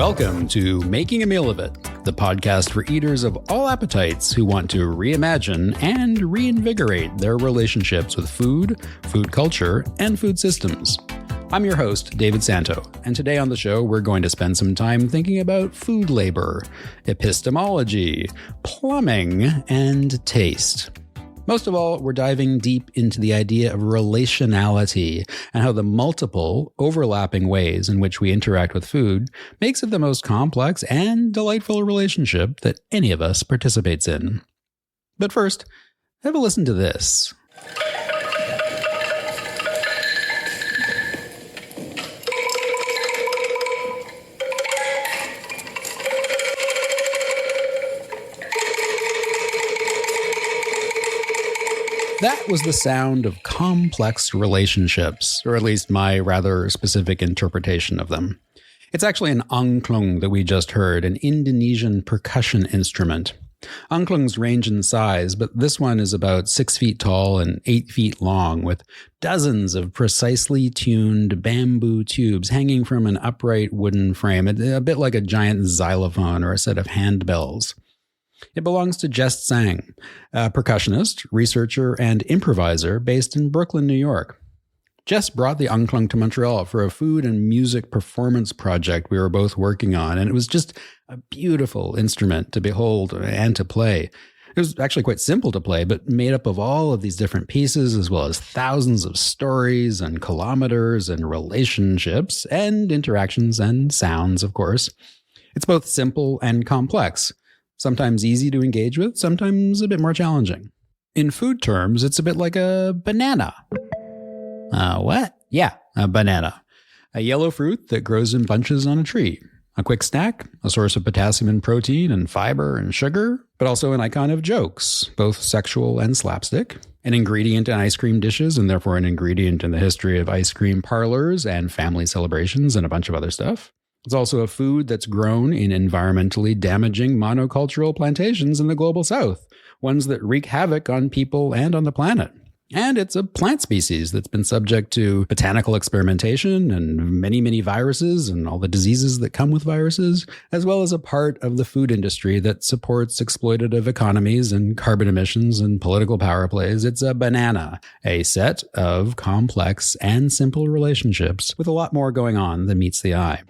Welcome to Making a Meal of It, the podcast for eaters of all appetites who want to reimagine and reinvigorate their relationships with food, food culture, and food systems. I'm your host, David Santo, and today on the show we're going to spend some time thinking about food labor, epistemology, plumbing, and taste. Most of all, we're diving deep into the idea of relationality and how the multiple, overlapping ways in which we interact with food makes it the most complex and delightful relationship that any of us participates in. But first, have a listen to this. That was the sound of complex relationships, or at least my rather specific interpretation of them. It's actually an angklung that we just heard, an Indonesian percussion instrument. Angklungs range in size, but this one is about 6 feet tall and 8 feet long, with dozens of precisely tuned bamboo tubes hanging from an upright wooden frame, a bit like a giant xylophone or a set of handbells. It belongs to Jess Tsang, a percussionist, researcher, and improviser based in Brooklyn, New York. Jess brought the angklung to Montreal for a food and music performance project we were both working on, and it was just a beautiful instrument to behold and to play. It was actually quite simple to play, but made up of all of these different pieces, as well as thousands of stories and kilometers and relationships and interactions and sounds, of course. It's both simple and complex. Sometimes easy to engage with, sometimes a bit more challenging. In food terms, it's a bit like a banana. What? Yeah, a banana. A yellow fruit that grows in bunches on a tree. A quick snack, a source of potassium and protein and fiber and sugar, but also an icon of jokes, both sexual and slapstick. An ingredient in ice cream dishes, and therefore an ingredient in the history of ice cream parlors and family celebrations and a bunch of other stuff. It's also a food that's grown in environmentally damaging monocultural plantations in the global south, ones that wreak havoc on people and on the planet. And it's a plant species that's been subject to botanical experimentation and many, many viruses and all the diseases that come with viruses, as well as a part of the food industry that supports exploitative economies and carbon emissions and political power plays. It's a banana, a set of complex and simple relationships with a lot more going on than meets the eye.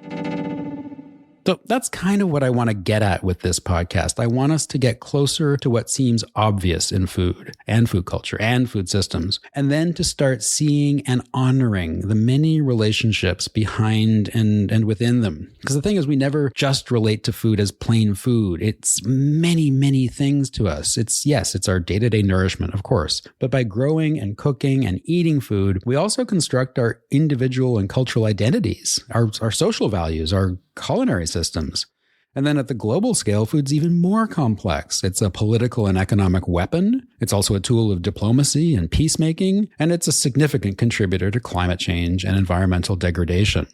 So that's kind of what I want to get at with this podcast. I want us to get closer to what seems obvious in food and food culture and food systems, and then to start seeing and honoring the many relationships behind and within them. Because the thing is, we never just relate to food as plain food. It's many, many things to us. It's our day-to-day nourishment, of course. But by growing and cooking and eating food, we also construct our individual and cultural identities, our social values, our culinary systems. And then at the global scale, food's even more complex. It's a political and economic weapon. It's also a tool of diplomacy and peacemaking, and it's a significant contributor to climate change and environmental degradation.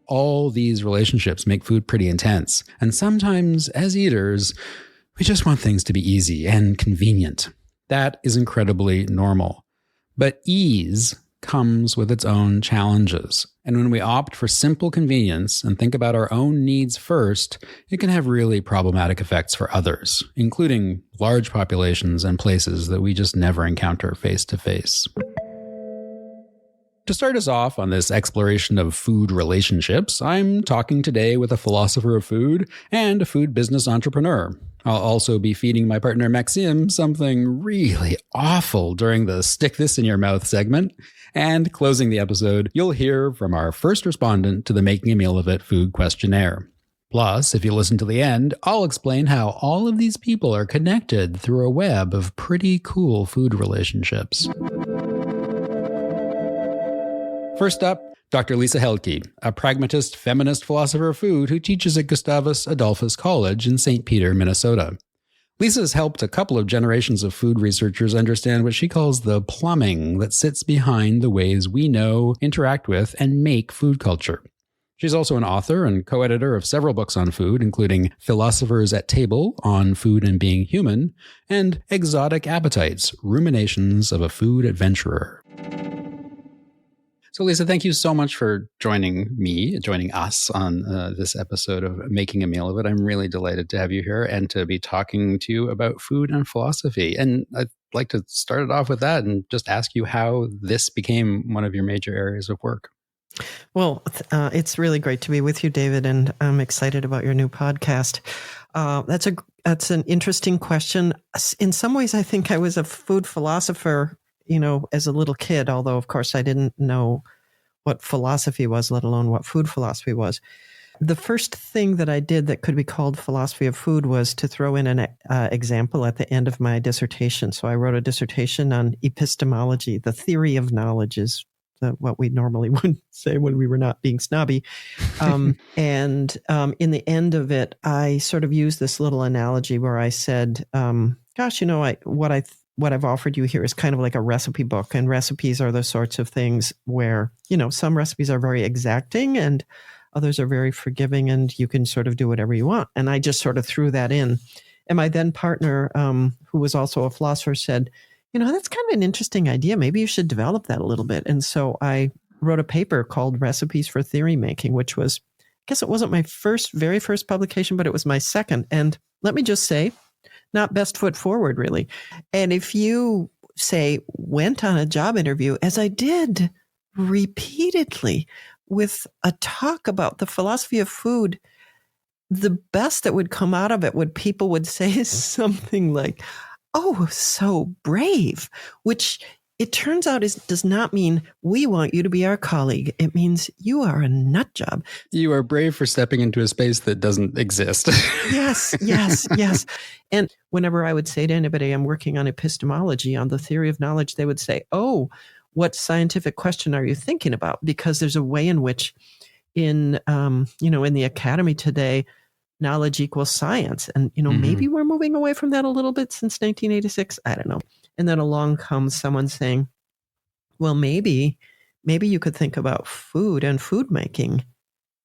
All these relationships make food pretty intense, and sometimes, as eaters, we just want things to be easy and convenient. That is incredibly normal. But ease comes with its own challenges. And when we opt for simple convenience and think about our own needs first, it can have really problematic effects for others, including large populations and places that we just never encounter face to face. To start us off on this exploration of food relationships, I'm talking today with a philosopher of food and a food business entrepreneur. I'll also be feeding my partner Maxime something really awful during the Stick This in Your Mouth segment. And closing the episode, you'll hear from our first respondent to the Making a Meal of It Food Questionnaire. Plus, if you listen to the end, I'll explain how all of these people are connected through a web of pretty cool food relationships. First up, Dr. Lisa Heldke, a pragmatist feminist philosopher of food who teaches at Gustavus Adolphus College in St. Peter, Minnesota. Lisa's helped a couple of generations of food researchers understand what she calls the plumbing that sits behind the ways we know, interact with, and make food culture. She's also an author and co-editor of several books on food, including Philosophers at Table on Food and Being Human, and Exotic Appetites, Ruminations of a Food Adventurer. So, Lisa, thank you so much for joining us on this episode of Making a Meal of It. I'm really delighted to have you here and to be talking to you about food and philosophy. And I'd like to start it off with that and just ask you how this became one of your major areas of work. Well, it's really great to be with you, David, and I'm excited about your new podcast. That's an interesting question. In some ways, I think I was a food philosopher, as a little kid, although, of course, I didn't know what philosophy was, let alone what food philosophy was. The first thing that I did that could be called philosophy of food was to throw in an example at the end of my dissertation. So I wrote a dissertation on epistemology. The theory of knowledge is what we normally would say when we were not being snobby. And in the end of it, I sort of used this little analogy where I said, gosh, what I've offered you here is kind of like a recipe book, and recipes are the sorts of things where, some recipes are very exacting and others are very forgiving, and you can sort of do whatever you want. And I just sort of threw that in. And my then partner, who was also a philosopher, said, that's kind of an interesting idea. Maybe you should develop that a little bit. And so I wrote a paper called Recipes for Theory Making, which was, I guess it wasn't my very first publication, but it was my second. And let me just say, not best foot forward, really. And if you, say, went on a job interview, as I did repeatedly, with a talk about the philosophy of food, the best that would come out of it people would say something like, "Oh, so brave," which it turns out does not mean we want you to be our colleague. It means you are a nut job. You are brave for stepping into a space that doesn't exist. Yes. And whenever I would say to anybody, I'm working on epistemology, on the theory of knowledge, they would say, "Oh, what scientific question are you thinking about?" Because there's a way in which in the academy today, knowledge equals science. And, maybe we're moving away from that a little bit since 1986. I don't know. And then along comes someone saying, well, maybe you could think about food and food making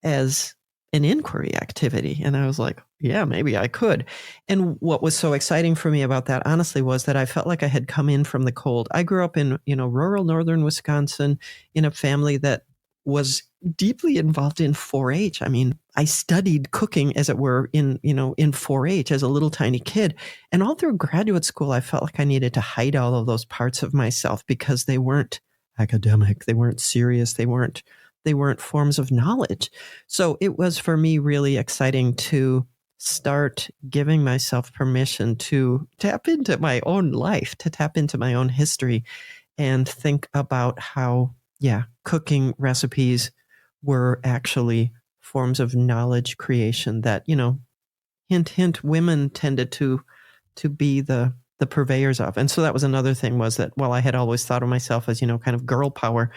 as an inquiry activity. And I was like, yeah, maybe I could. And what was so exciting for me about that, honestly, was that I felt like I had come in from the cold. I grew up in, rural northern Wisconsin in a family that was deeply involved in 4-H. I mean, I studied cooking, as it were, in 4-H as a little tiny kid. And all through graduate school, I felt like I needed to hide all of those parts of myself because they weren't academic, they weren't serious, they weren't forms of knowledge. So it was for me really exciting to start giving myself permission to tap into my own life, to tap into my own history, and think about how, cooking recipes were actually forms of knowledge creation that, hint, hint, women tended to be the purveyors of. And so that was another thing, was that while I had always thought of myself as, kind of girl power,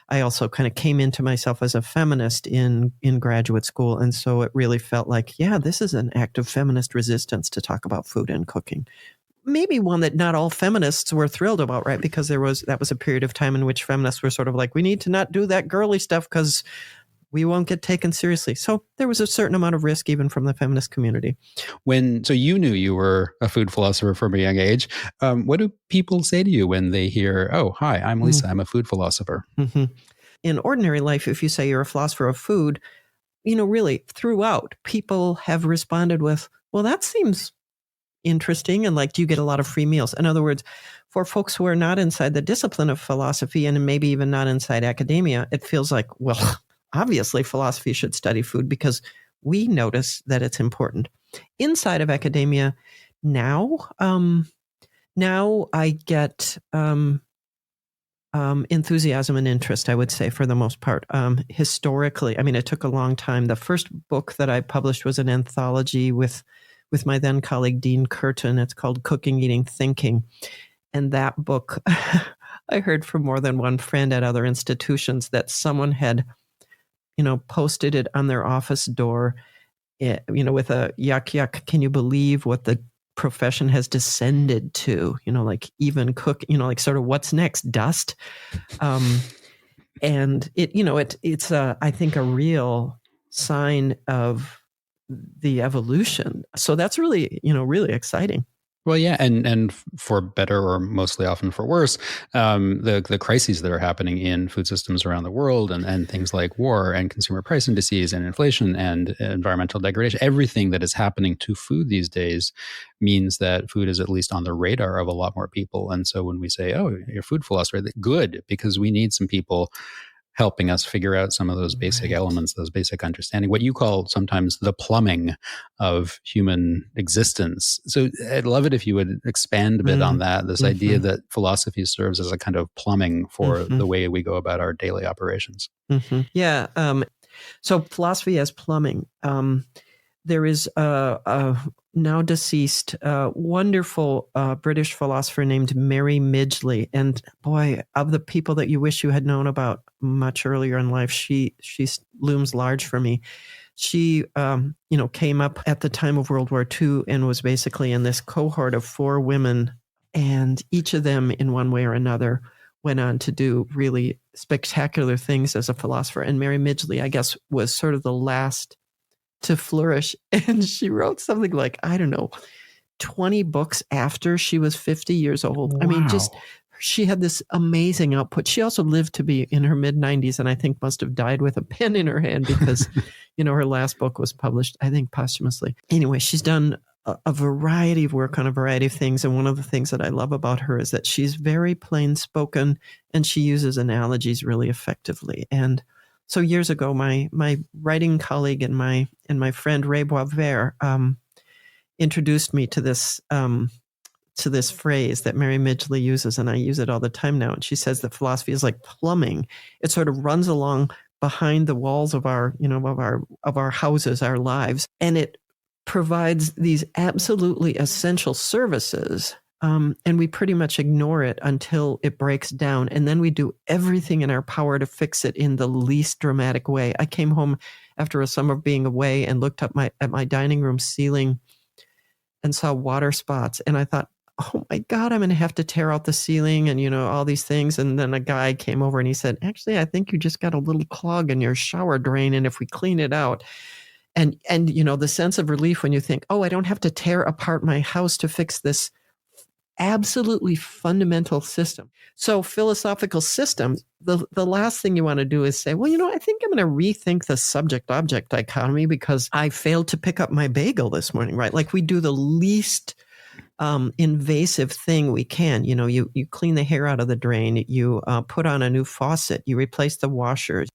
I also kind of came into myself as a feminist in graduate school. And so it really felt like, this is an act of feminist resistance to talk about food and cooking. Maybe one that not all feminists were thrilled about, right? Because that was a period of time in which feminists were sort of like, we need to not do that girly stuff because we won't get taken seriously. So there was a certain amount of risk even from the feminist community. So you knew you were a food philosopher from a young age. What do people say to you when they hear, "Oh, hi, I'm Lisa, I'm a food philosopher"? Mm-hmm. In ordinary life, if you say you're a philosopher of food, really throughout, people have responded with, well, that seems interesting. And like, do you get a lot of free meals? In other words, for folks who are not inside the discipline of philosophy and maybe even not inside academia, it feels like, well, obviously philosophy should study food because we notice that it's important. Inside of academia, now I get enthusiasm and interest, I would say, for the most part. Historically, I mean, it took a long time. The first book that I published was an anthology with my then colleague, Dean Curtin. It's called Cooking, Eating, Thinking. And that book, I heard from more than one friend at other institutions that someone had, posted it on their office door, with a yuck, yuck, can you believe what the profession has descended to, like even cook, like sort of what's next, dust. And it's I think a real sign of the evolution. So that's really, really exciting. Well, yeah, and for better or mostly often for worse, the crises that are happening in food systems around the world, and things like war and consumer price indices and inflation and environmental degradation, everything that is happening to food these days means that food is at least on the radar of a lot more people. And so when we say, "Oh, you're a food philosopher," good, because we need some people helping us figure out some of those basic Right. elements, those basic understanding, what you call sometimes the plumbing of human existence. So I'd love it if you would expand a bit on that, this idea Mm-hmm. that philosophy serves as a kind of plumbing for Mm-hmm. the way we go about our daily operations. Mm-hmm. Yeah. So philosophy as plumbing. There is a now deceased, wonderful British philosopher named Mary Midgley, and boy, of the people that you wish you had known about much earlier in life, she looms large for me. She, came up at the time of World War II and was basically in this cohort of 4 women, and each of them, in one way or another, went on to do really spectacular things as a philosopher. And Mary Midgley, I guess, was sort of the last to flourish. And she wrote something like, I don't know, 20 books after she was 50 years old. I mean, just she had this amazing output. She also lived to be in her mid 90s, and I think must have died with a pen in her hand because, her last book was published, I think, posthumously. Anyway, she's done a variety of work on a variety of things. And one of the things that I love about her is that she's very plain spoken and she uses analogies really effectively. And so years ago, my writing colleague and my friend Ray Boisvert introduced me to this phrase that Mary Midgley uses, and I use it all the time now. And she says that philosophy is like plumbing; it sort of runs along behind the walls of our houses, our lives, and it provides these absolutely essential services. And we pretty much ignore it until it breaks down. And then we do everything in our power to fix it in the least dramatic way. I came home after a summer of being away and looked up at my dining room ceiling and saw water spots. And I thought, oh my God, I'm going to have to tear out the ceiling and, all these things. And then a guy came over and he said, actually, I think you just got a little clog in your shower drain. And if we clean it out, and the sense of relief when you think, oh, I don't have to tear apart my house to fix this absolutely fundamental system. So philosophical systems, the last thing you want to do is say, well, I think I'm going to rethink the subject-object dichotomy because I failed to pick up my bagel this morning, right? Like we do the least invasive thing we can. You clean the hair out of the drain, you put on a new faucet, you replace the washer.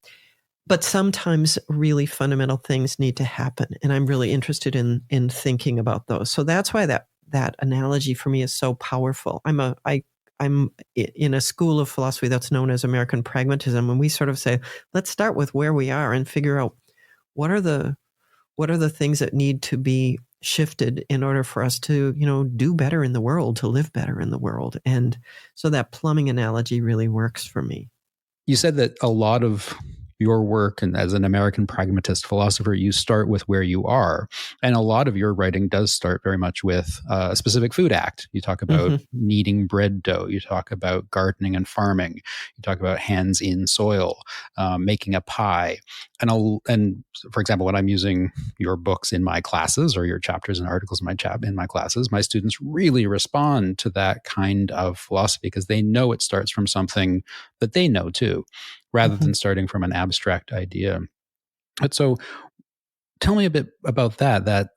But sometimes really fundamental things need to happen. And I'm really interested in thinking about those. So that's why that analogy for me is so powerful. I'm in a school of philosophy that's known as American pragmatism, and we sort of say, let's start with where we are and figure out what are the things that need to be shifted in order for us to, do better in the world, to live better in the world. And so that plumbing analogy really works for me. You said that a lot of your work, and as an American pragmatist philosopher, you start with where you are. And a lot of your writing does start very much with a specific food act. You talk about kneading bread dough. You talk about gardening and farming. You talk about hands in soil, making a pie. And for example, when I'm using your books in my classes or your chapters and articles in my classes, my students really respond to that kind of philosophy because they know it starts from something that they know too, rather than starting from an abstract idea. And so tell me a bit about that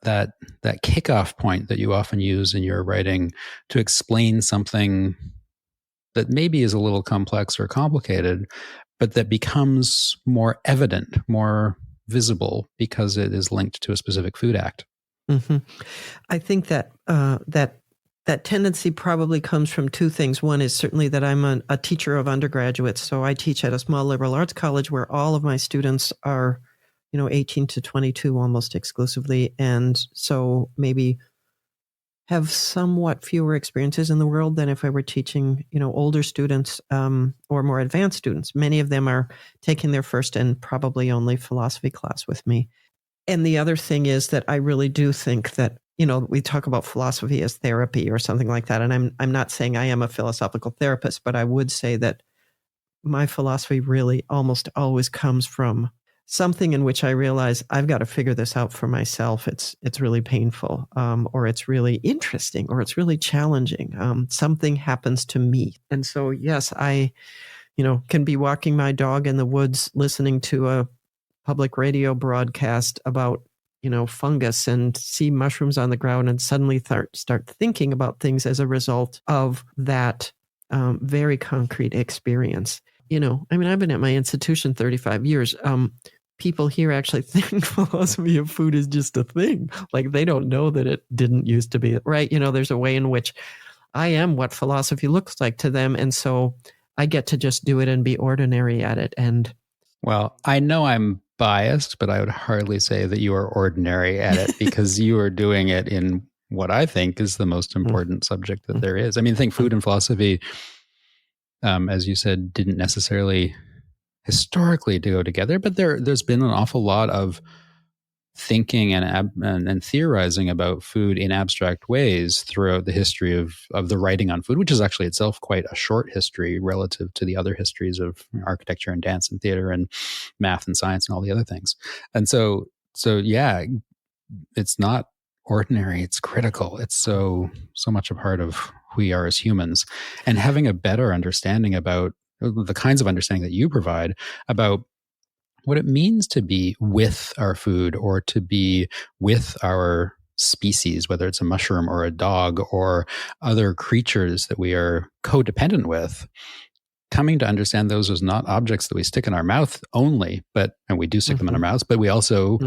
kickoff point that you often use in your writing to explain something that maybe is a little complex or complicated, but that becomes more evident, more visible because it is linked to a specific food act. Mm-hmm. I think that that tendency probably comes from 2 things. One is certainly that I'm a teacher of undergraduates. So I teach at a small liberal arts college where all of my students are, 18 to 22 almost exclusively. And so maybe have somewhat fewer experiences in the world than if I were teaching, older students or more advanced students. Many of them are taking their first and probably only philosophy class with me. And the other thing is that I really do think that, we talk about philosophy as therapy or something like that. And I'm not saying I am a philosophical therapist, but I would say that my philosophy really almost always comes from something in which I realize I've got to figure this out for myself. It's really painful, or it's really interesting, or it's really challenging. Something happens to me, and so yes, I, can be walking my dog in the woods, listening to a public radio broadcast about fungus, and see mushrooms on the ground, and suddenly start thinking about things as a result of that very concrete experience. I've been at my institution 35 years. People here actually think philosophy of food is just a thing. Like, they don't know that it didn't used to be, right? There's a way in which I am what philosophy looks like to them. And so I get to just do it and be ordinary at it. And well, I know I'm biased, but I would hardly say that you are ordinary at it, because you are doing it in what I think is the most important subject that there is. I think food and philosophy, as you said, didn't necessarily historically to go together, but there's been an awful lot of thinking and theorizing about food in abstract ways throughout the history of the writing on food, which is actually itself quite a short history relative to the other histories of architecture and dance and theater and math and science and all the other things. And so yeah, it's not ordinary, it's critical. It's so much a part of who we are as humans. And having a better understanding about the kinds of understanding that you provide about what it means to be with our food, or to be with our species, whether it's a mushroom or a dog or other creatures that we are codependent with, coming to understand those as not objects that we stick in our mouth only, and we do stick them in our mouths, but we also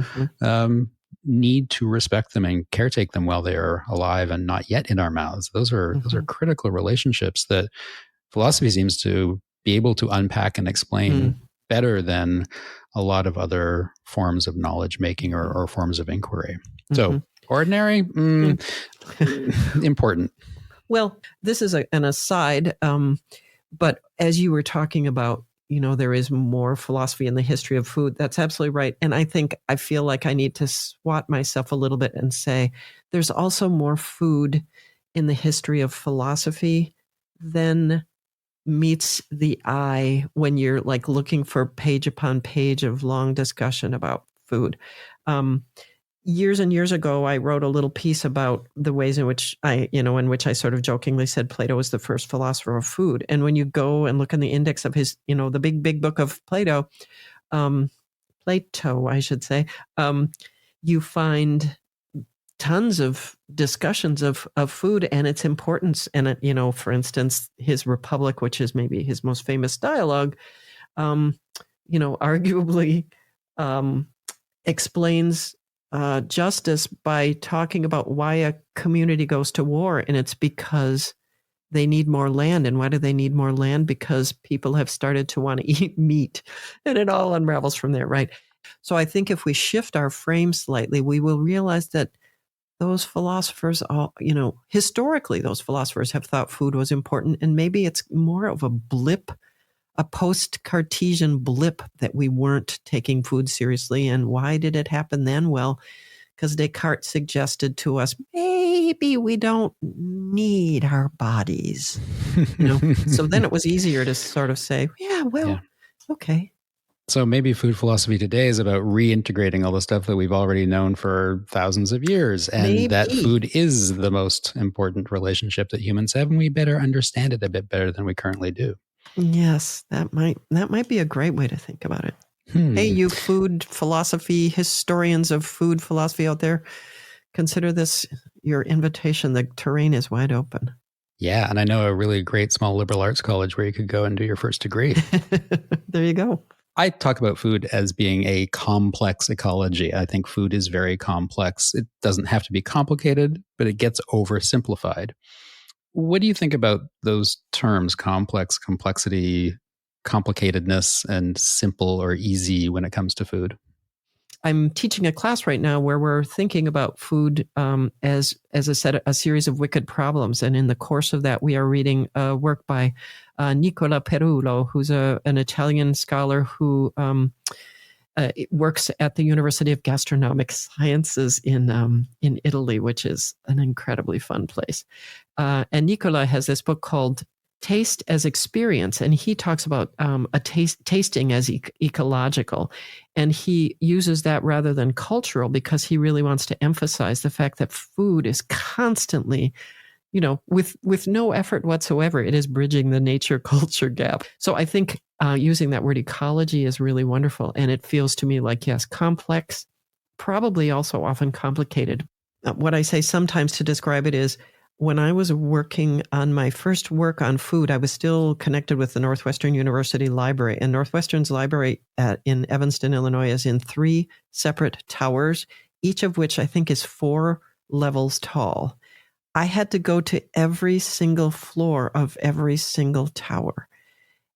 need to respect them and caretake them while they are alive and not yet in our mouths. Those are critical relationships that philosophy seems to be able to unpack and explain better than a lot of other forms of knowledge making or forms of inquiry. So ordinary, important. Well, this is an aside, but as you were talking about, there is more philosophy in the history of food. That's absolutely right. And I feel like I need to swat myself a little bit and say, there's also more food in the history of philosophy than meets the eye when you're like looking for page upon page of long discussion about food. Years and years ago, I wrote a little piece about the ways in which I sort of jokingly said Plato was the first philosopher of food. And when you go and look in the index of his, the big book of Plato, I should say, you find tons of discussions of food and its importance. And, for instance, his Republic, which is maybe his most famous dialogue, arguably explains justice by talking about why a community goes to war. And it's because they need more land. And why do they need more land? Because people have started to want to eat meat. And it all unravels from there, right? So I think if we shift our frame slightly, we will realize that those philosophers, historically, those philosophers have thought food was important. And maybe it's more of a blip, a post-Cartesian blip, that we weren't taking food seriously. And why did it happen then? Well, because Descartes suggested to us, maybe we don't need our bodies. So then it was easier to sort of say, okay. So maybe food philosophy today is about reintegrating all the stuff that we've already known for thousands of years, and that food is the most important relationship that humans have, and we better understand it a bit better than we currently do. Yes, that might be a great way to think about it. Hey, you food philosophy historians of food philosophy out there, consider this your invitation. The terrain is wide open. Yeah, and I know a really great small liberal arts college where you could go and do your first degree. There you go. I talk about food as being a complex ecology. I think food is very complex. It doesn't have to be complicated, but it gets oversimplified. What do you think about those terms, complex, complexity, complicatedness, and simple or easy when it comes to food? I'm teaching a class right now where we're thinking about food as a series of wicked problems. And in the course of that, we are reading a work by Nicola Perullo, who's an Italian scholar who works at the University of Gastronomic Sciences in Italy, which is an incredibly fun place. And Nicola has this book called taste as experience, and he talks about tasting as ecological, and he uses that rather than cultural because he really wants to emphasize the fact that food is constantly, with no effort whatsoever, it is bridging the nature-culture gap. So I think using that word ecology is really wonderful, and it feels to me like, yes, complex, probably also often complicated. What I say sometimes to describe it is, when I was working on my first work on food, I was still connected with the Northwestern University Library. And Northwestern's library in Evanston, Illinois, is in 3 separate towers, each of which I think is 4 levels tall. I had to go to every single floor of every single tower.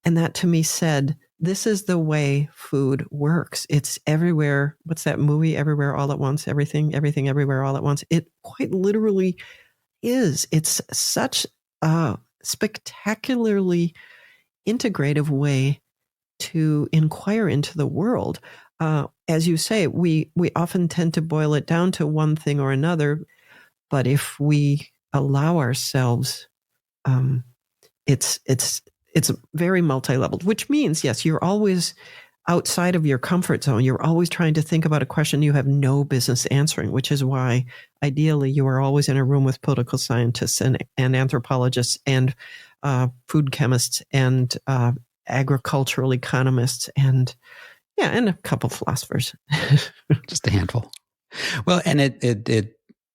And that to me said, this is the way food works. It's everywhere. What's that movie? Everywhere, all at once, everything, everywhere, all at once. It quite literally is. It's such a spectacularly integrative way to inquire into the world. As you say, we often tend to boil it down to one thing or another, but if we allow ourselves, it's very multi-leveled, which means, yes, you're always outside of your comfort zone. You're always trying to think about a question you have no business answering, which is why ideally you are always in a room with political scientists and anthropologists and food chemists and agricultural economists and a couple philosophers. Just a handful. Well, and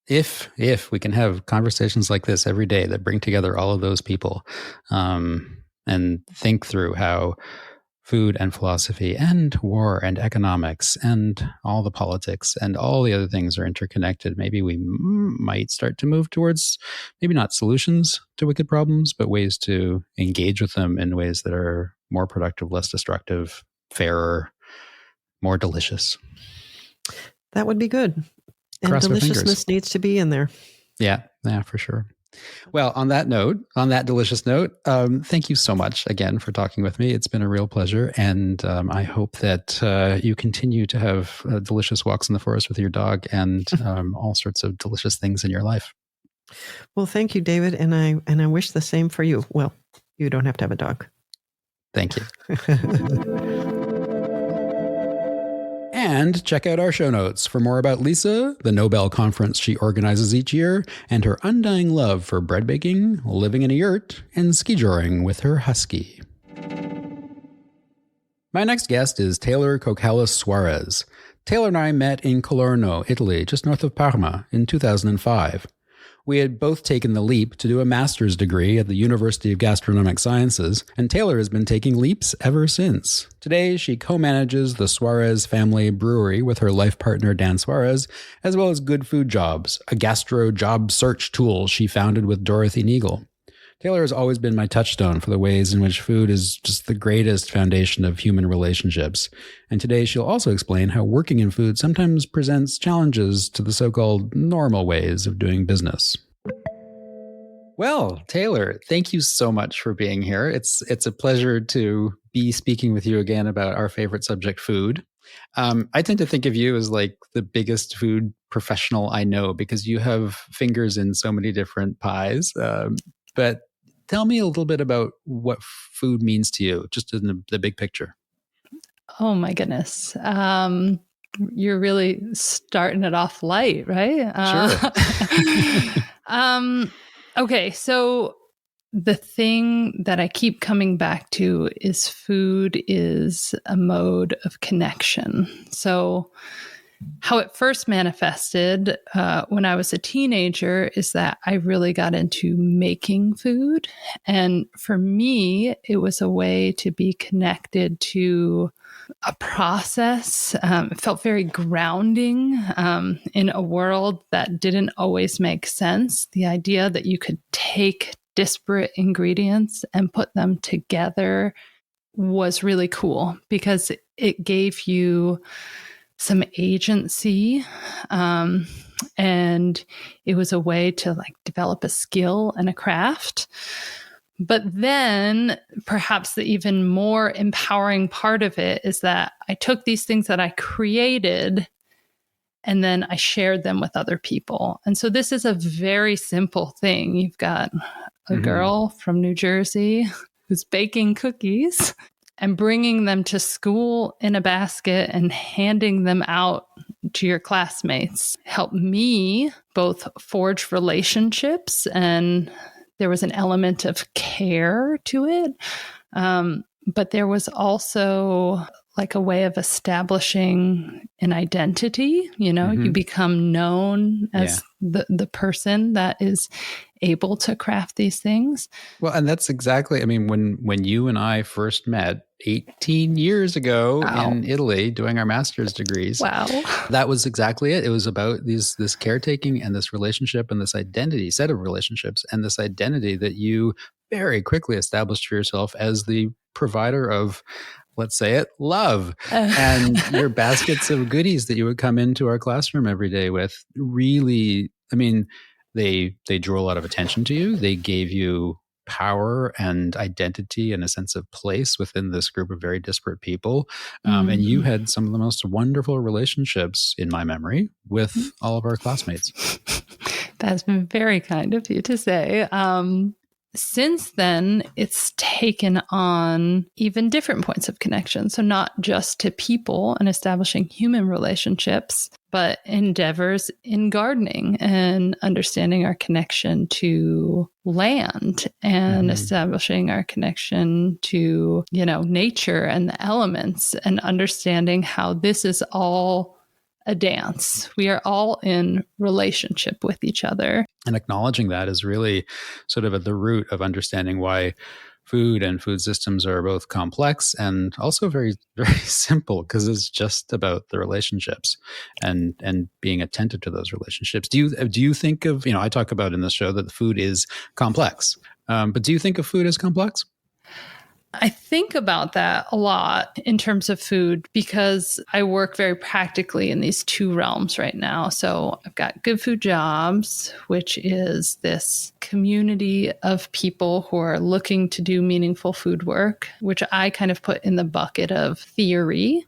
if we can have conversations like this every day that bring together all of those people and think through how food and philosophy and war and economics and all the politics and all the other things are interconnected, maybe we might start to move towards maybe not solutions to wicked problems, but ways to engage with them in ways that are more productive, less destructive, fairer, more delicious. That would be good. And Cross our deliciousness fingers. needs to be in there. Yeah, for sure. Well, on that delicious note, thank you so much again for talking with me. It's been a real pleasure. And I hope that you continue to have delicious walks in the forest with your dog and all sorts of delicious things in your life. Well, thank you, David. And I wish the same for you. Well, you don't have to have a dog. Thank you. And check out our show notes for more about Lisa, the Nobel Conference she organizes each year, and her undying love for bread baking, living in a yurt, and ski joring with her husky. My next guest is Taylor Cocalis Suarez. Taylor and I met in Colorno, Italy, just north of Parma, in 2005. We had both taken the leap to do a master's degree at the University of Gastronomic Sciences, and Taylor has been taking leaps ever since. Today, she co-manages the Suarez family brewery with her life partner Dan Suarez, as well as Good Food Jobs, a gastro job search tool she founded with Dorothy Neagle. Taylor has always been my touchstone for the ways in which food is just the greatest foundation of human relationships. And today she'll also explain how working in food sometimes presents challenges to the so-called normal ways of doing business. Well, Taylor, thank you so much for being here. It's a pleasure to be speaking with you again about our favorite subject, food. I tend to think of you as like the biggest food professional I know because you have fingers in so many different pies. But tell me a little bit about what food means to you, just in the big picture. Oh, my goodness. You're really starting it off light, right? Sure. Okay, so the thing that I keep coming back to is food is a mode of connection. So how it first manifested when I was a teenager is that I really got into making food. And for me, it was a way to be connected to a process. It felt very grounding in a world that didn't always make sense. The idea that you could take disparate ingredients and put them together was really cool because it gave you some agency. And it was a way to like develop a skill and a craft. But then perhaps the even more empowering part of it is that I took these things that I created and then I shared them with other people. And so this is a very simple thing. You've got a girl from New Jersey who's baking cookies and bringing them to school in a basket and handing them out to your classmates helped me both forge relationships, and there was an element of care to it. But there was also like a way of establishing an identity. You become known as the person that is able to craft these things. Well, and that's exactly, I mean, when you and I first met 18 years ago in Italy doing our master's degrees, that was exactly it. It was about this caretaking and this relationship and this identity, set of relationships, and this identity that you very quickly established for yourself as the provider of, let's say it, love. And your baskets of goodies that you would come into our classroom every day with really, I mean, they drew a lot of attention to you. They gave you power and identity and a sense of place within this group of very disparate people. And you had some of the most wonderful relationships in my memory with all of our classmates. That's been very kind of you to say. Since then, it's taken on even different points of connection. So not just to people and establishing human relationships, but endeavors in gardening and understanding our connection to land and establishing our connection to, nature and the elements, and understanding how this is all a dance. We are all in relationship with each other. And acknowledging that is really sort of at the root of understanding why food and food systems are both complex and also very, very simple, because it's just about the relationships and being attentive to those relationships. Do you think of, I talk about in this show that the food is complex, but do you think of food as complex? I think about that a lot in terms of food because I work very practically in these two realms right now. So I've got Good Food Jobs, which is this community of people who are looking to do meaningful food work, which I kind of put in the bucket of theory.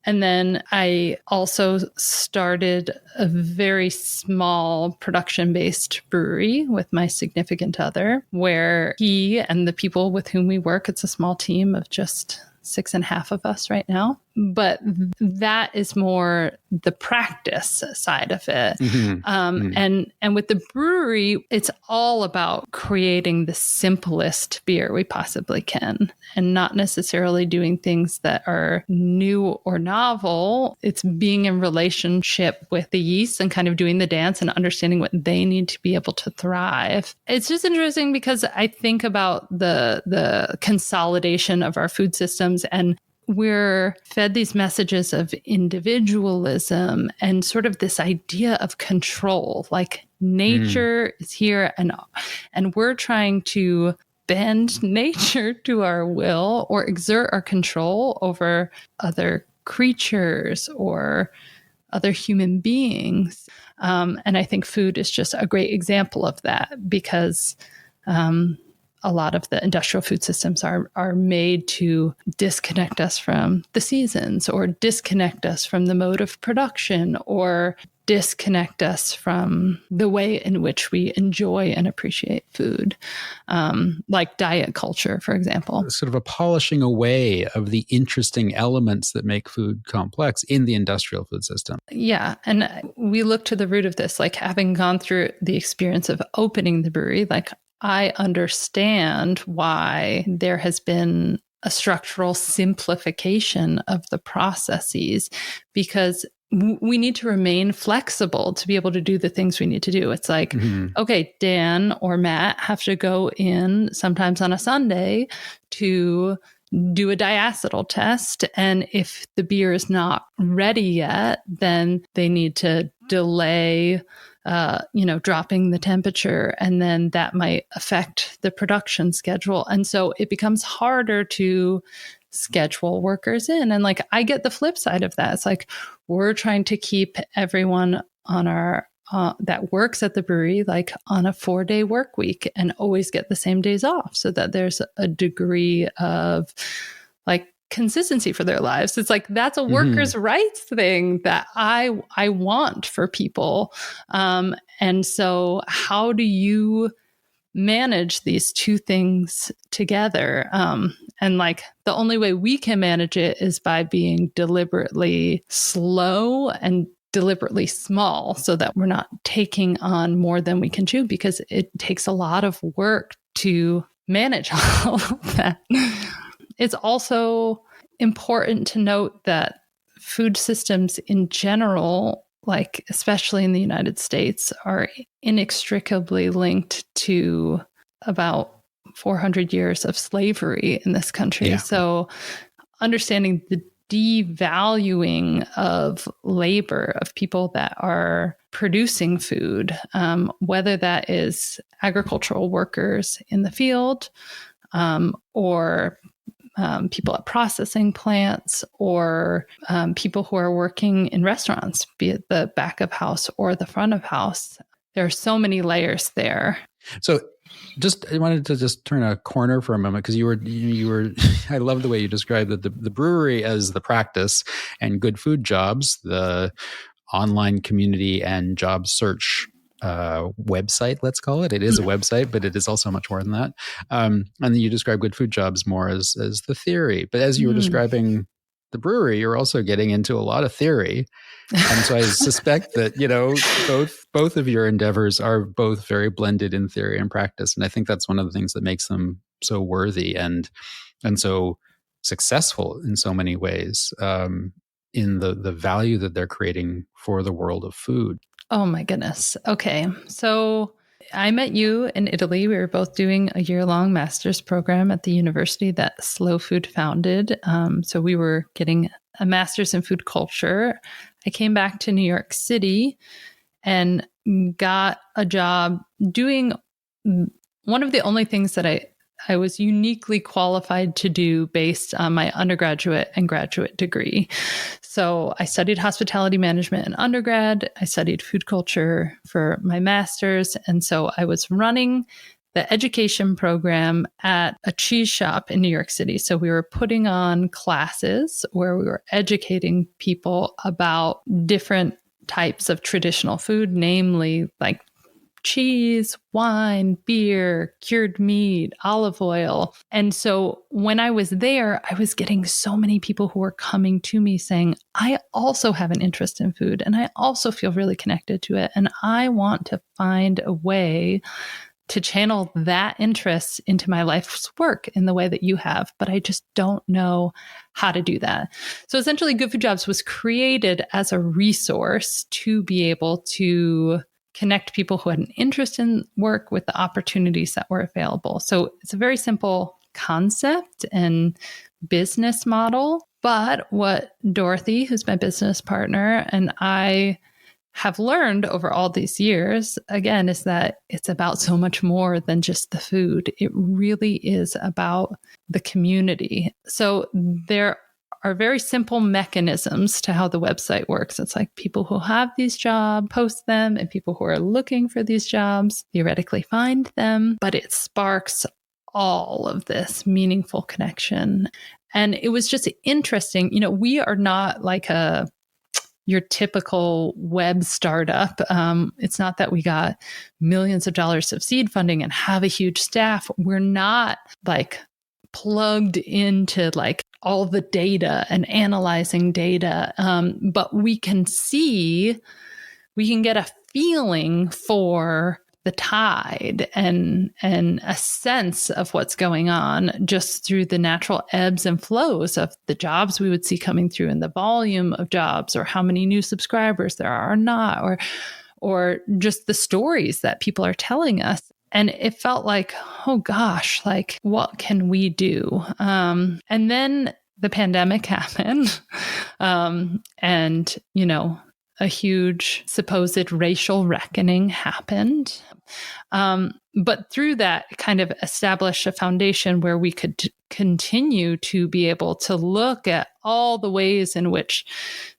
And then I also started a very small production-based brewery with my significant other, where he and the people with whom we work, it's a small team of just 6.5 of us right now. But that is more the practice side of it. And with the brewery, it's all about creating the simplest beer we possibly can and not necessarily doing things that are new or novel. It's being in relationship with the yeast and kind of doing the dance and understanding what they need to be able to thrive. It's just interesting because I think about the consolidation of our food systems, and we're fed these messages of individualism and sort of this idea of control, like nature is here and we're trying to bend nature to our will or exert our control over other creatures or other human beings. And I think food is just a great example of that because a lot of the industrial food systems are made to disconnect us from the seasons or disconnect us from the mode of production or disconnect us from the way in which we enjoy and appreciate food, like diet culture, for example. Sort of a polishing away of the interesting elements that make food complex in the industrial food system. Yeah. And we look to the root of this, like having gone through the experience of opening the brewery, like I understand why there has been a structural simplification of the processes because we need to remain flexible to be able to do the things we need to do. It's like, okay, Dan or Matt have to go in sometimes on a Sunday to do a diacetyl test. And if the beer is not ready yet, then they need to delay dropping the temperature, and then that might affect the production schedule. And so it becomes harder to schedule workers in. And like, I get the flip side of that. It's like, we're trying to keep everyone on our, that works at the brewery, like on a 4-day work week and always get the same days off so that there's a degree of like consistency for their lives. It's like, that's a workers' rights thing that I want for people. And so how do you manage these two things together. And like the only way we can manage it is by being deliberately slow and deliberately small so that we're not taking on more than we can chew, because it takes a lot of work to manage all of that. It's also important to note that food systems in general, like especially in the United States, are inextricably linked to about 400 years of slavery in this country. Yeah. So understanding the devaluing of labor, of people that are producing food, whether that is agricultural workers in the field, or people at processing plants, or people who are working in restaurants, be it the back of house or the front of house. There are so many layers there. So I wanted to just turn a corner for a moment, because you were I love the way you described the brewery as the practice, and Good Food Jobs, the online community and job search website, let's call it. It is a website, but it is also much more than that. And then you describe Good Food Jobs more as the theory. But as you were describing the brewery, you're also getting into a lot of theory. And so I suspect that, both of your endeavors are both very blended in theory and practice. And I think that's one of the things that makes them so worthy and so successful in so many ways, in the value that they're creating for the world of food. Oh my goodness. Okay. So I met you in Italy. We were both doing a year-long master's program at the university that Slow Food founded. So we were getting a master's in food culture. I came back to New York City and got a job doing one of the only things that I was uniquely qualified to do based on my undergraduate and graduate degree. So I studied hospitality management in undergrad. I studied food culture for my master's. And so I was running the education program at a cheese shop in New York City. So we were putting on classes where we were educating people about different types of traditional food, namely like cheese, wine, beer, cured meat, olive oil. And so when I was there, I was getting so many people who were coming to me saying, I also have an interest in food and I also feel really connected to it. And I want to find a way to channel that interest into my life's work in the way that you have, but I just don't know how to do that. So essentially, Good Food Jobs was created as a resource to be able to connect people who had an interest in work with the opportunities that were available. So it's a very simple concept and business model. But what Dorothy, who's my business partner, and I have learned over all these years, again, is that it's about so much more than just the food. It really is about the community. So there are very simple mechanisms to how the website works. It's like people who have these jobs post them, and people who are looking for these jobs theoretically find them, but it sparks all of this meaningful connection. And it was just interesting. We are not like your typical web startup. It's not that we got millions of dollars of seed funding and have a huge staff. We're not like plugged into like all the data and analyzing data. But we can get a feeling for the tide and a sense of what's going on just through the natural ebbs and flows of the jobs we would see coming through, and the volume of jobs, or how many new subscribers there are or not, or just the stories that people are telling us. And it felt like, oh gosh, like what can we do? And then the pandemic happened, and a huge supposed racial reckoning happened. But through that, kind of established a foundation where we could continue to be able to look at all the ways in which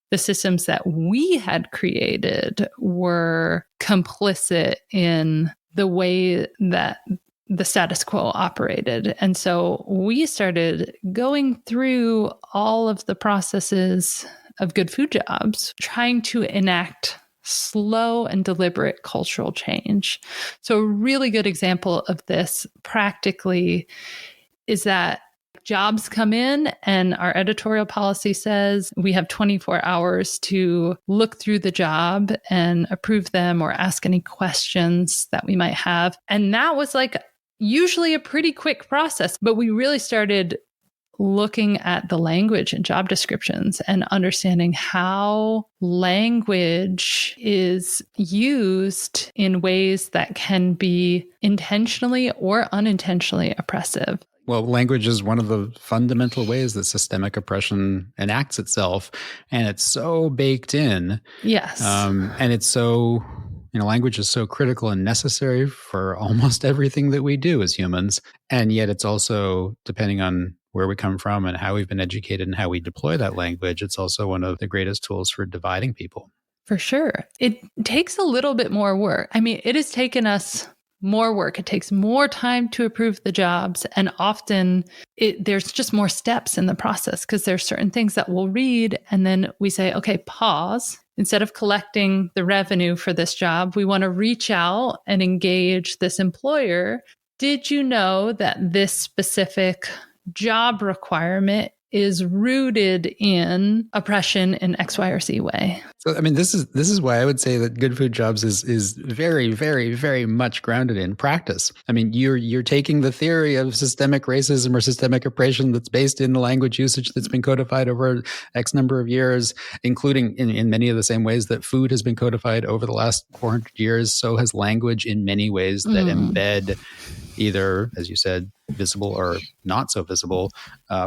the systems that we had created were complicit in the way that the status quo operated. And so we started going through all of the processes of Good Food Jobs, trying to enact slow and deliberate cultural change. So a really good example of this practically is that jobs come in and our editorial policy says we have 24 hours to look through the job and approve them or ask any questions that we might have. And that was like usually a pretty quick process, but we really started looking at the language and job descriptions and understanding how language is used in ways that can be intentionally or unintentionally oppressive. Well, language is one of the fundamental ways that systemic oppression enacts itself, and it's so baked in. Yes. And it's so, language is so critical and necessary for almost everything that we do as humans. And yet it's also, depending on where we come from and how we've been educated and how we deploy that language, it's also one of the greatest tools for dividing people. For sure. It takes a little bit more work. I mean, it has taken us more work. It takes more time to approve the jobs. And often there's just more steps in the process because there's certain things that we'll read and then we say, okay, pause. Instead of collecting the revenue for this job, we want to reach out and engage this employer. Did you know that this specific job requirement is rooted in oppression in X, Y, or Z way? So, I mean, this is why I would say that Good Food Jobs is very, very, very much grounded in practice. I mean, you're taking the theory of systemic racism or systemic oppression that's based in the language usage that's been codified over X number of years, including in many of the same ways that food has been codified over the last 400 years. So has language in many ways that embed either, as you said, visible or not so visible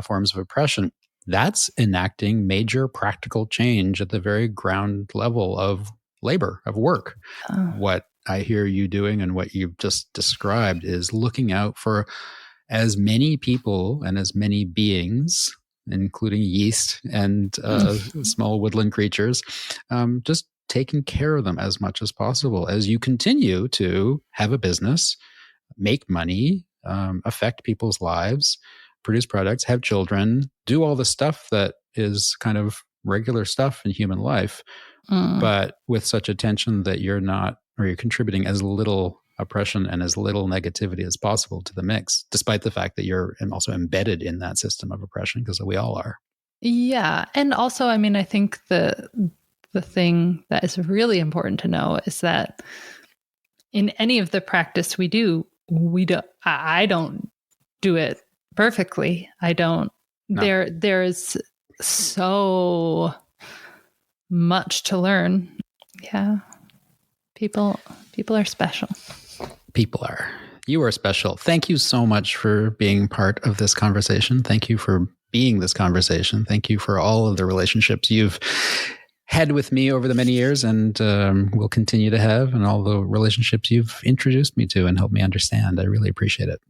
forms of oppression. That's enacting major practical change at the very ground level of labor, of work. What I hear you doing and what you've just described is looking out for as many people and as many beings, including yeast and small woodland creatures, just taking care of them as much as possible as you continue to have a business, make money, affect people's lives, produce products, have children, do all the stuff that is kind of regular stuff in human life, but with such attention that you're contributing as little oppression and as little negativity as possible to the mix, despite the fact that you're also embedded in that system of oppression, because we all are. Yeah. And also, I mean, I think the thing that is really important to know is that in any of the practice we do, I don't do it perfectly. I don't. No. There's so much to learn. Yeah. People are special. People are. You are special. Thank you so much for being part of this conversation. Thank you for being this conversation. Thank you for all of the relationships you've had with me over the many years and will continue to have, and all the relationships you've introduced me to and helped me understand. I really appreciate it.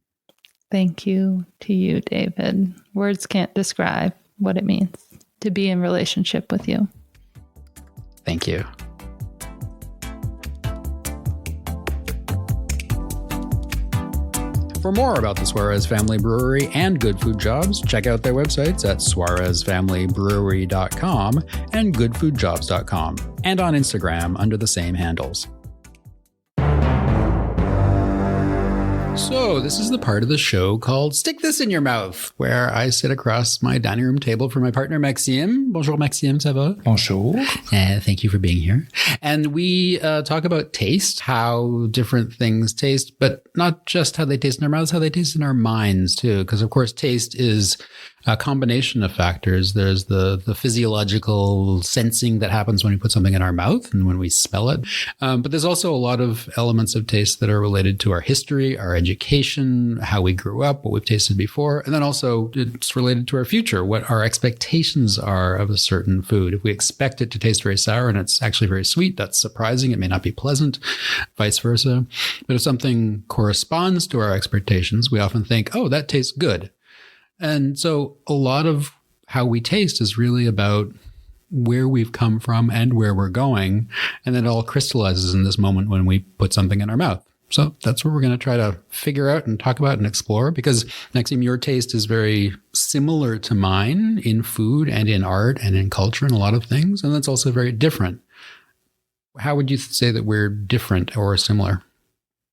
Thank you to you, David. Words can't describe what it means to be in relationship with you. Thank you. For more about the Suarez Family Brewery and Good Food Jobs, check out their websites at suarezfamilybrewery.com and goodfoodjobs.com, and on Instagram under the same handles. So this is the part of the show called Stick This in Your Mouth, where I sit across my dining room table from my partner, Maxime. Bonjour, Maxime, ça va? Bonjour. Thank you for being here. And we talk about taste, how different things taste, but not just how they taste in our mouths, how they taste in our minds too. Because of course, taste is a combination of factors. There's the physiological sensing that happens when we put something in our mouth and when we smell it. But there's also a lot of elements of taste that are related to our history, our education, how we grew up, what we've tasted before. And then also it's related to our future, what our expectations are of a certain food. If we expect it to taste very sour and it's actually very sweet, that's surprising. It may not be pleasant, vice versa. But if something corresponds to our expectations, we often think, oh, that tastes good. And so a lot of how we taste is really about where we've come from and where we're going. And it all crystallizes in this moment when we put something in our mouth. So that's what we're going to try to figure out and talk about and explore, because Maxime, your taste is very similar to mine in food and in art and in culture and a lot of things. And that's also very different. How would you say that we're different or similar?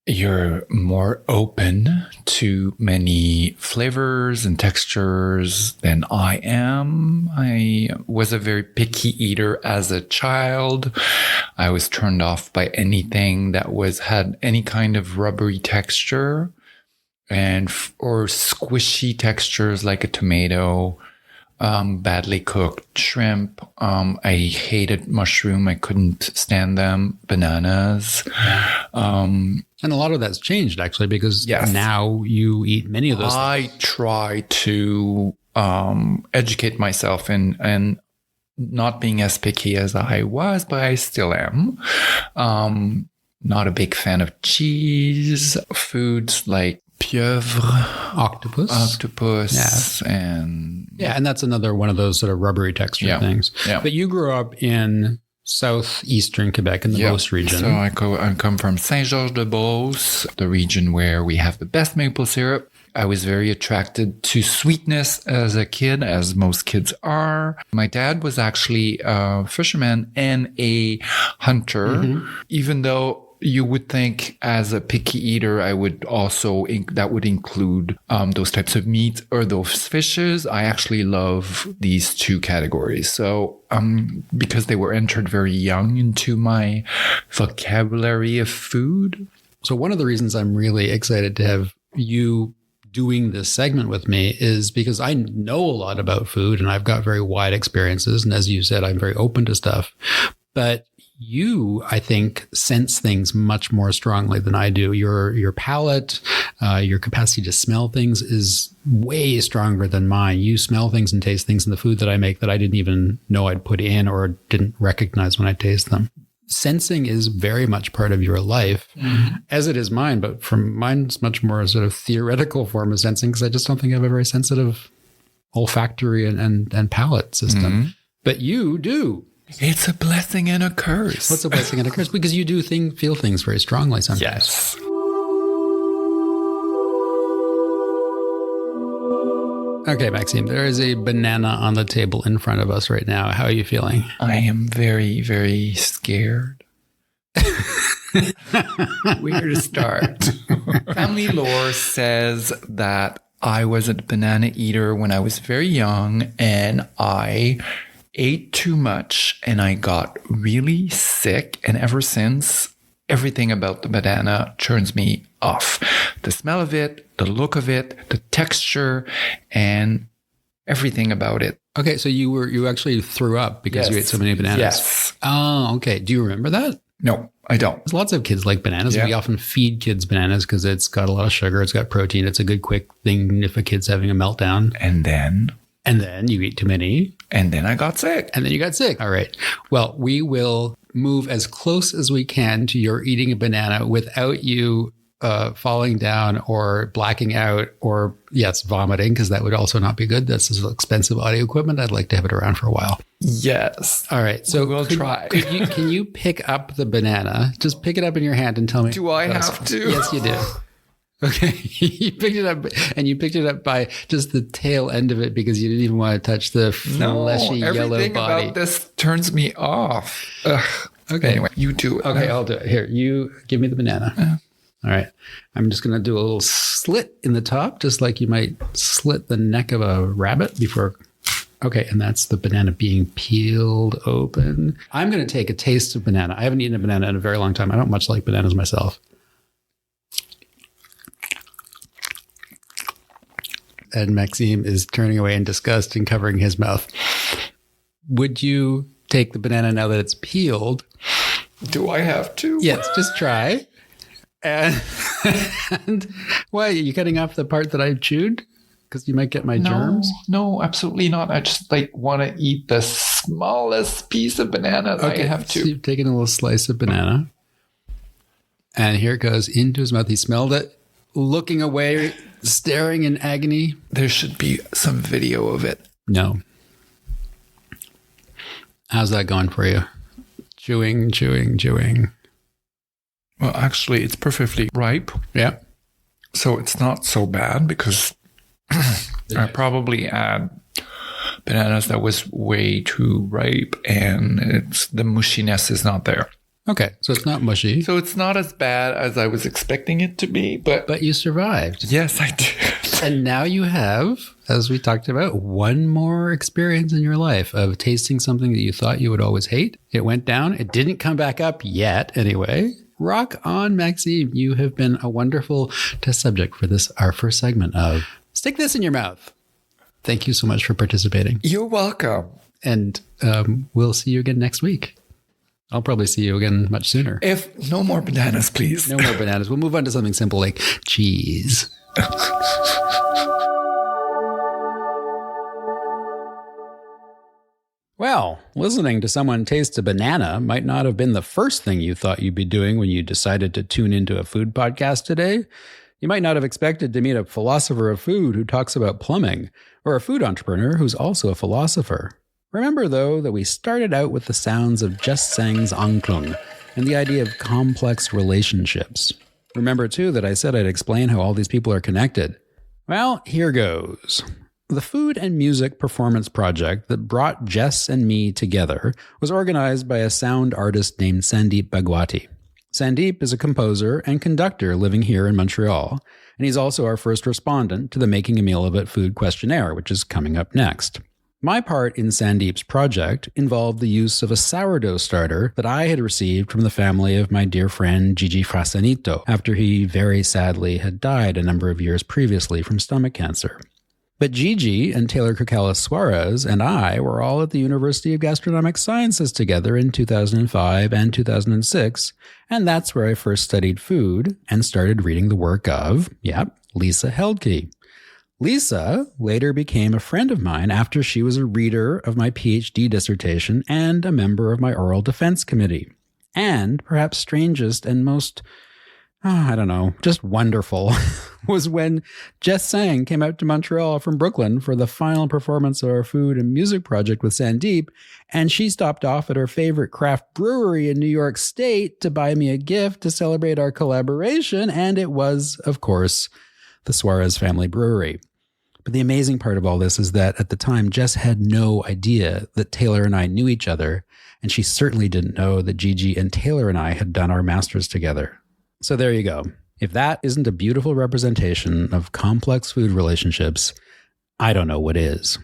You're more open to many flavors and textures than I am. I was a very picky eater as a child. I was turned off by anything that had any kind of rubbery texture or squishy textures like a tomato. Badly cooked shrimp. I hated mushroom. I couldn't stand them. Bananas. And a lot of that's changed actually, because now you eat many of those things. I try to educate myself and not being as picky as I was, but I still am. Not a big fan of cheese. Foods like pieuvre, octopus, and that's another one of those sort of rubbery texture things. Yeah. But you grew up in southeastern Quebec in the Beauce region. So I come from Saint-Georges-de-Beauce, the region where we have the best maple syrup. I was very attracted to sweetness as a kid, as most kids are. My dad was actually a fisherman and a hunter, even though you would think as a picky eater, I would also, that would include those types of meat or those fishes. I actually love these two categories. So because they were entered very young into my vocabulary of food. So one of the reasons I'm really excited to have you doing this segment with me is because I know a lot about food and I've got very wide experiences. And as you said, I'm very open to stuff. But you, I think, sense things much more strongly than I do. Your palate, your capacity to smell things is way stronger than mine. You smell things and taste things in the food that I make that I didn't even know I'd put in or didn't recognize when I taste them. Sensing is very much part of your life, as it is mine, but from mine's much more a sort of theoretical form of sensing because I just don't think I have a very sensitive olfactory and palate system. But you do. It's a blessing and a curse. What's a blessing and a curse? Because you do feel things very strongly sometimes. Yes. Okay, Maxime, there is a banana on the table in front of us right now. How are you feeling? I am very, very scared. Where to start? Family lore says that I was a banana eater when I was very young and I ate too much and I got really sick. And ever since, everything about the banana turns me off. The smell of it, the look of it, the texture, and everything about it. Okay, so you actually threw up because you ate so many bananas. Yes. Oh, okay. Do you remember that? No, I don't. There's lots of kids like bananas. Yeah. We often feed kids bananas because it's got a lot of sugar. It's got protein. It's a good quick thing if a kid's having a meltdown. And then you eat too many. And then I got sick. And then you got sick. All right. Well, we will move as close as we can to your eating a banana without you falling down or blacking out or, yes, vomiting, because that would also not be good. This is expensive audio equipment. I'd like to have it around for a while. Yes. All right. So we'll try. Can you pick up the banana? Just pick it up in your hand and tell me. Do I have to? Yes, you do. Okay. You picked it up and you picked it up by just the tail end of it because you didn't even want to touch the fleshy yellow body. Everything about this turns me off. Ugh. Okay. Anyway, you do it. Okay, I'll do it. Here, you give me the banana. All right. I'm just going to do a little slit in the top, just like you might slit the neck of a rabbit before. Okay. And that's the banana being peeled open. I'm going to take a taste of banana. I haven't eaten a banana in a very long time. I don't much like bananas myself. And Maxime is turning away in disgust and covering his mouth. Would you take the banana now that it's peeled? Do I have to? Yes, just try. And why are you cutting off the part that I chewed? Because you might get my germs? No, absolutely not. I just want to eat the smallest piece of banana that I have to. So you've taken a little slice of banana. And here it goes into his mouth. He smelled it, looking away, staring in agony. There should be some video of it. No. How's that going for you? Chewing. Well, actually, it's perfectly ripe. Yeah. So it's not so bad because I probably had bananas that was way too ripe and the mushiness is not there. Okay, so it's not mushy. So it's not as bad as I was expecting it to be, but you survived. Yes, I did. And now you have, as we talked about, one more experience in your life of tasting something that you thought you would always hate. It went down. It didn't come back up yet, anyway. Rock on, Maxime. You have been a wonderful test subject for this, our first segment of Stick This in Your Mouth. Thank you so much for participating. You're welcome. And we'll see you again next week. I'll probably see you again much sooner. If no more bananas, please. No more bananas. We'll move on to something simple like cheese. Well, listening to someone taste a banana might not have been the first thing you thought you'd be doing when you decided to tune into a food podcast today. You might not have expected to meet a philosopher of food who talks about plumbing, or a food entrepreneur who's also a philosopher. Remember, though, that we started out with the sounds of Jess Sang's Anklung and the idea of complex relationships. Remember, too, that I said I'd explain how all these people are connected. Well, here goes. The Food and Music Performance Project that brought Jess and me together was organized by a sound artist named Sandeep Bhagwati. Sandeep is a composer and conductor living here in Montreal, and he's also our first respondent to the Making a Meal of It Food Questionnaire, which is coming up next. My part in Sandeep's project involved the use of a sourdough starter that I had received from the family of my dear friend Gigi Frasanito after he very sadly had died a number of years previously from stomach cancer. But Gigi and Taylor Cocalis Suarez and I were all at the University of Gastronomic Sciences together in 2005 and 2006, and that's where I first studied food and started reading the work of, Lisa Heldke. Lisa later became a friend of mine after she was a reader of my PhD dissertation and a member of my oral defense committee. And perhaps strangest and most, just wonderful was when Jess Sang came out to Montreal from Brooklyn for the final performance of our food and music project with Sandeep, and she stopped off at her favorite craft brewery in New York State to buy me a gift to celebrate our collaboration, and it was, of course, the Suarez family brewery. But the amazing part of all this is that at the time, Jess had no idea that Taylor and I knew each other, and she certainly didn't know that Gigi and Taylor and I had done our masters together. So there you go. If that isn't a beautiful representation of complex food relationships, I don't know what is.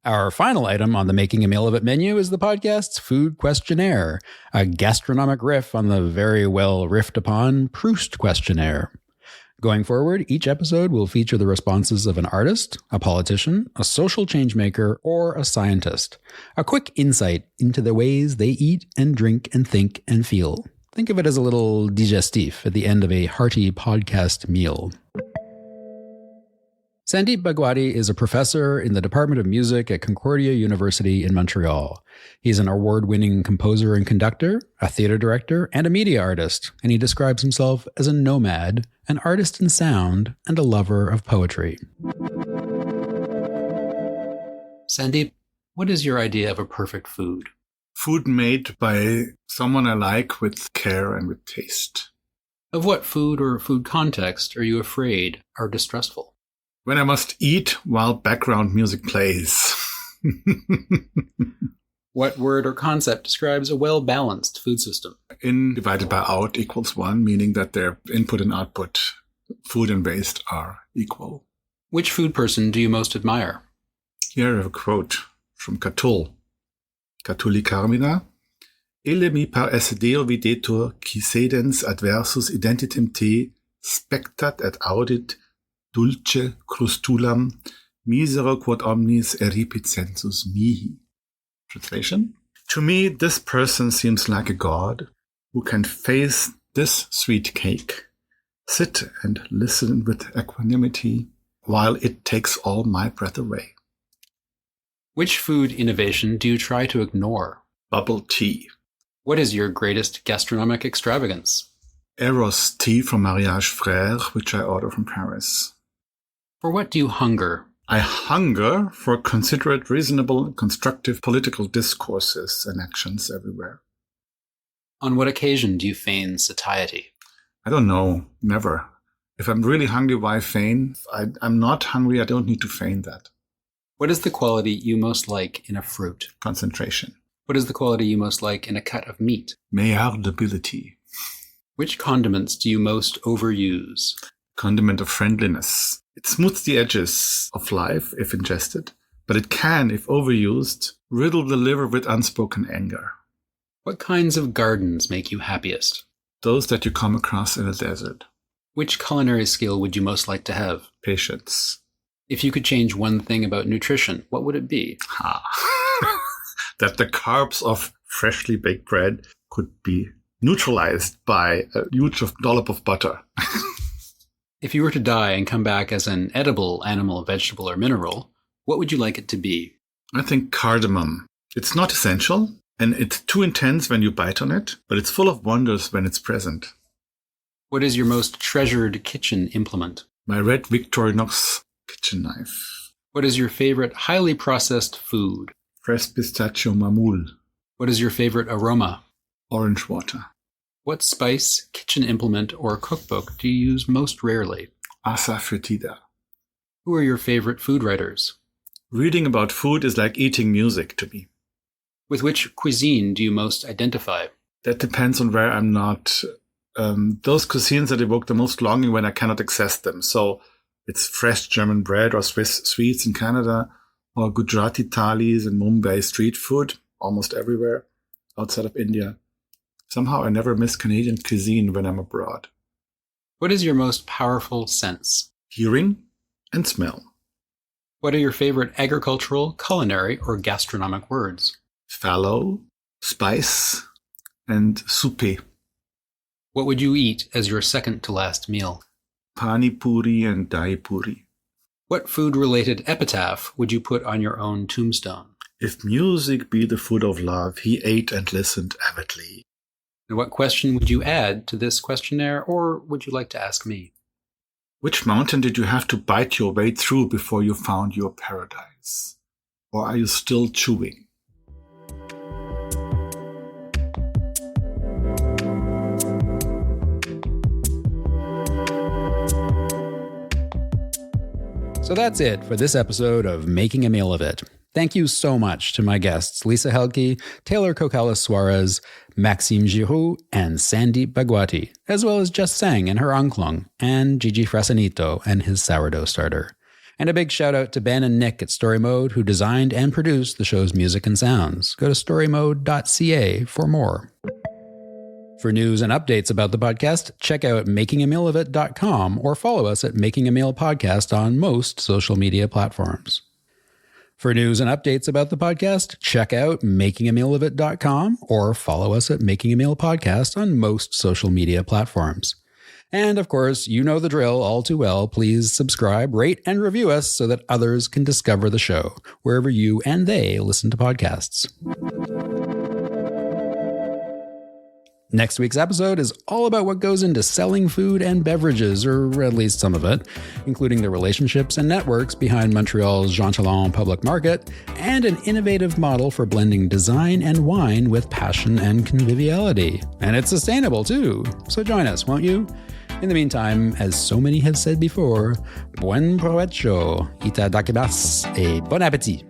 Our final item on the Making a Meal of It menu is the podcast's Food Questionnaire, a gastronomic riff on the very well riffed upon Proust Questionnaire. Going forward, each episode will feature the responses of an artist, a politician, a social change maker, or a scientist. A quick insight into the ways they eat and drink and think and feel. Think of it as a little digestif at the end of a hearty podcast meal. Sandeep Bhagwati is a professor in the Department of Music at Concordia University in Montreal. He's an award-winning composer and conductor, a theater director, and a media artist, and he describes himself as a nomad, an artist in sound, and a lover of poetry. Sandeep, what is your idea of a perfect food? Food made by someone I like with care and with taste. Of what food or food context are you afraid or distrustful? When I must eat while background music plays. What word or concept describes a well-balanced food system? In divided by out equals 1, meaning that their input and output, food and waste, are equal. Which food person do you most admire? Here I have a quote from Catull. Catulli Carmina. Ille mi par esse deo videtur qui sedens adversus identitem te spectat et audit dulce crustulam misero quod omnis eripit sensus mihi. Translation? To me, this person seems like a god who can face this sweet cake, sit and listen with equanimity while it takes all my breath away. Which food innovation do you try to ignore? Bubble tea. What is your greatest gastronomic extravagance? Eros tea from Mariage Frère, which I order from Paris. For what do you hunger? I hunger for considerate, reasonable, constructive political discourses and actions everywhere. On what occasion do you feign satiety? I don't know. Never. If I'm really hungry, why feign? I'm not hungry. I don't need to feign that. What is the quality you most like in a fruit? Concentration. What is the quality you most like in a cut of meat? Maillardability. Which condiments do you most overuse? Condiment of friendliness. It smooths the edges of life if ingested, but it can, if overused, riddle the liver with unspoken anger. What kinds of gardens make you happiest? Those that you come across in a desert. Which culinary skill would you most like to have? Patience. If you could change one thing about nutrition, what would it be? That the carbs of freshly baked bread could be neutralized by a huge dollop of butter. If you were to die and come back as an edible animal, vegetable, or mineral, what would you like it to be? I think cardamom. It's not essential, and it's too intense when you bite on it, but it's full of wonders when it's present. What is your most treasured kitchen implement? My red Victorinox kitchen knife. What is your favorite highly processed food? Fresh pistachio mamul. What is your favorite aroma? Orange water. What spice, kitchen implement, or cookbook do you use most rarely? Asafoetida. Who are your favorite food writers? Reading about food is like eating music to me. With which cuisine do you most identify? That depends on where I'm not. Those cuisines that evoke the most longing when I cannot access them. So it's fresh German bread or Swiss sweets in Canada, or Gujarati thalis and Mumbai street food almost everywhere outside of India. Somehow I never miss Canadian cuisine when I'm abroad. What is your most powerful sense? Hearing and smell. What are your favorite agricultural, culinary, or gastronomic words? Fallow, spice, and soupe. What would you eat as your second to last meal? Pani puri and dahi puri. What food-related epitaph would you put on your own tombstone? If music be the food of love, he ate and listened avidly. And what question would you add to this questionnaire, or would you like to ask me? Which mountain did you have to bite your way through before you found your paradise? Or are you still chewing? So that's it for this episode of Making a Meal of It. Thank you so much to my guests, Lisa Heldke, Taylor Cocalis Suarez, Maxime Giroux, and Sandeep Bhagwati, as well as Jess Sang and her Anklong, and Gigi Frasanito and his sourdough starter. And a big shout out to Ben and Nick at Story Mode, who designed and produced the show's music and sounds. Go to storymode.ca for more. For news and updates about the podcast, check out makingamealofit.com or follow us at Making a Meal Podcast on most social media platforms. For news and updates about the podcast, check out makingamealofit.com or follow us at Making a Meal Podcast on most social media platforms. And of course, you know the drill all too well. Please subscribe, rate, and review us so that others can discover the show wherever you and they listen to podcasts. Next week's episode is all about what goes into selling food and beverages, or at least some of it, including the relationships and networks behind Montreal's Jean Talon public market, and an innovative model for blending design and wine with passion and conviviality. And it's sustainable too, so join us, won't you? In the meantime, as so many have said before, buen provecho, itadakimasu, et bon appétit.